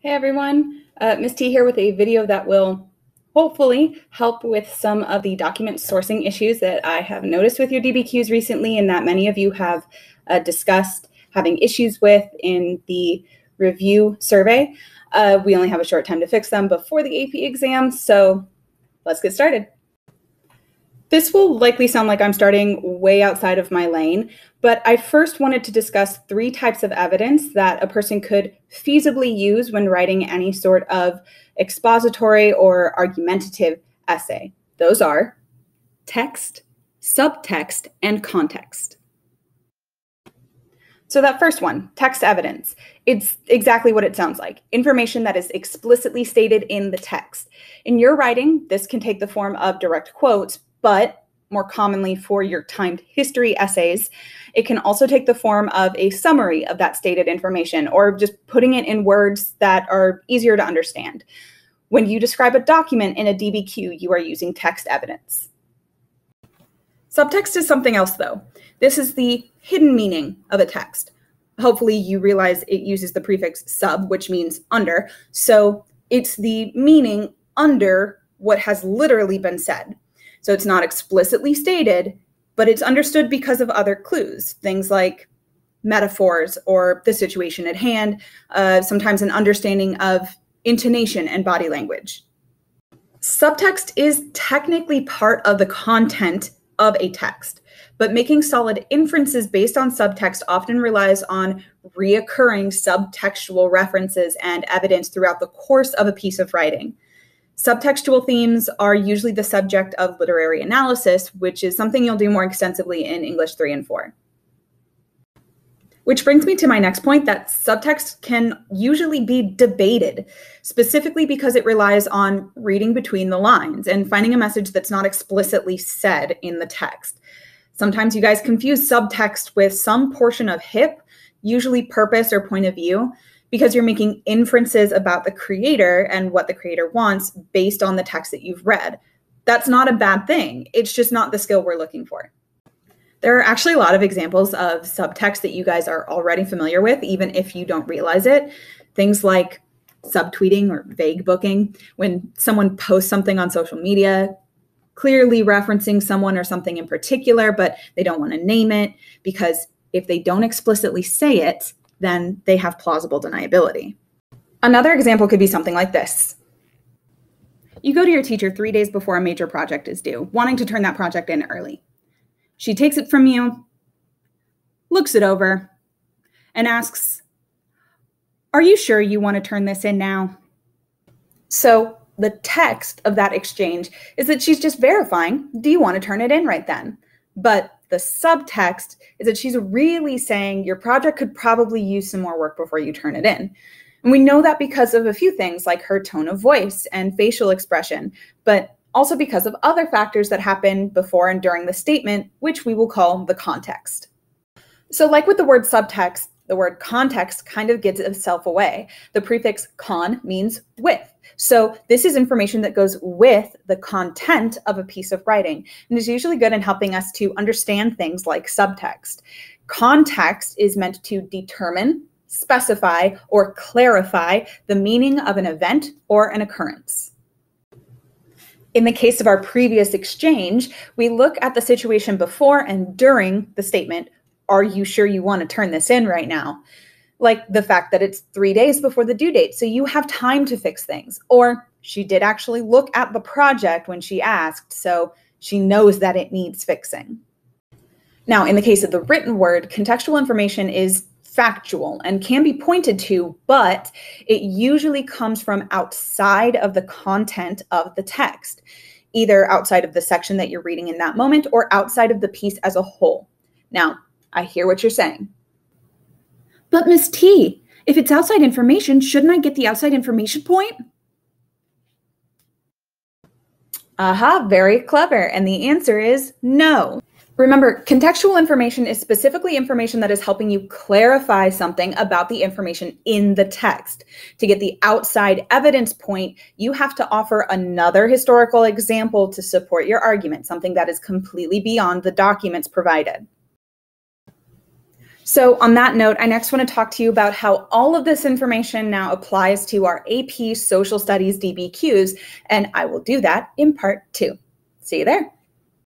Hey everyone, Ms. T here with a video that will hopefully help with some of the document sourcing issues that I have noticed with your DBQs recently and that many of you have discussed having issues with in the review survey. We only have a short time to fix them before the AP exam, so let's get started. This will likely sound like I'm starting way outside of my lane, but I first wanted to discuss 3 types of evidence that a person could feasibly use when writing any sort of expository or argumentative essay. Those are text, subtext, and context. So that first one, text evidence, it's exactly what it sounds like, information that is explicitly stated in the text. In your writing, this can take the form of direct quotes, but more commonly for your timed history essays, it can also take the form of a summary of that stated information or just putting it in words that are easier to understand. When you describe a document in a DBQ, you are using text evidence. Subtext is something else though. This is the hidden meaning of a text. Hopefully you realize it uses the prefix sub, which means under. So it's the meaning under what has literally been said. So it's not explicitly stated, but it's understood because of other clues, things like metaphors or the situation at hand, sometimes an understanding of intonation and body language. Subtext is technically part of the content of a text, but making solid inferences based on subtext often relies on reoccurring subtextual references and evidence throughout the course of a piece of writing. Subtextual themes are usually the subject of literary analysis, which is something you'll do more extensively in English 3 and 4. Which brings me to my next point, that subtext can usually be debated, specifically because it relies on reading between the lines and finding a message that's not explicitly said in the text. Sometimes you guys confuse subtext with some portion of HIP, usually purpose or point of view, because you're making inferences about the creator and what the creator wants based on the text that you've read. That's not a bad thing. It's just not the skill we're looking for. There are actually a lot of examples of subtext that you guys are already familiar with, even if you don't realize it. Things like subtweeting or vague booking, when someone posts something on social media, clearly referencing someone or something in particular, but they don't want to name it, because if they don't explicitly say it, then they have plausible deniability. Another example could be something like this. You go to your teacher 3 days before a major project is due, wanting to turn that project in early. She takes it from you, looks it over, and asks, "Are you sure you want to turn this in now?" So the text of that exchange is that she's just verifying, do you want to turn it in right then? But the subtext is that she's really saying your project could probably use some more work before you turn it in. And we know that because of a few things like her tone of voice and facial expression, but also because of other factors that happen before and during the statement, which we will call the context. So like with the word subtext, the word context kind of gives itself away. The prefix con means with. So this is information that goes with the content of a piece of writing and is usually good in helping us to understand things like subtext. Context is meant to determine, specify, or clarify the meaning of an event or an occurrence. In the case of our previous exchange, we look at the situation before and during the statement, "Are you sure you want to turn this in right now?" Like the fact that it's 3 days before the due date, so you have time to fix things. Or she did actually look at the project when she asked, so she knows that it needs fixing. Now, in the case of the written word, contextual information is factual and can be pointed to, but it usually comes from outside of the content of the text, either outside of the section that you're reading in that moment or outside of the piece as a whole. Now, I hear what you're saying. But Miss T, if it's outside information, shouldn't I get the outside information point? Aha, very clever. And the answer is no. Remember, contextual information is specifically information that is helping you clarify something about the information in the text. To get the outside evidence point, you have to offer another historical example to support your argument, something that is completely beyond the documents provided. So on that note, I next want to talk to you about how all of this information now applies to our AP Social Studies DBQs, and I will do that in part 2. See you there.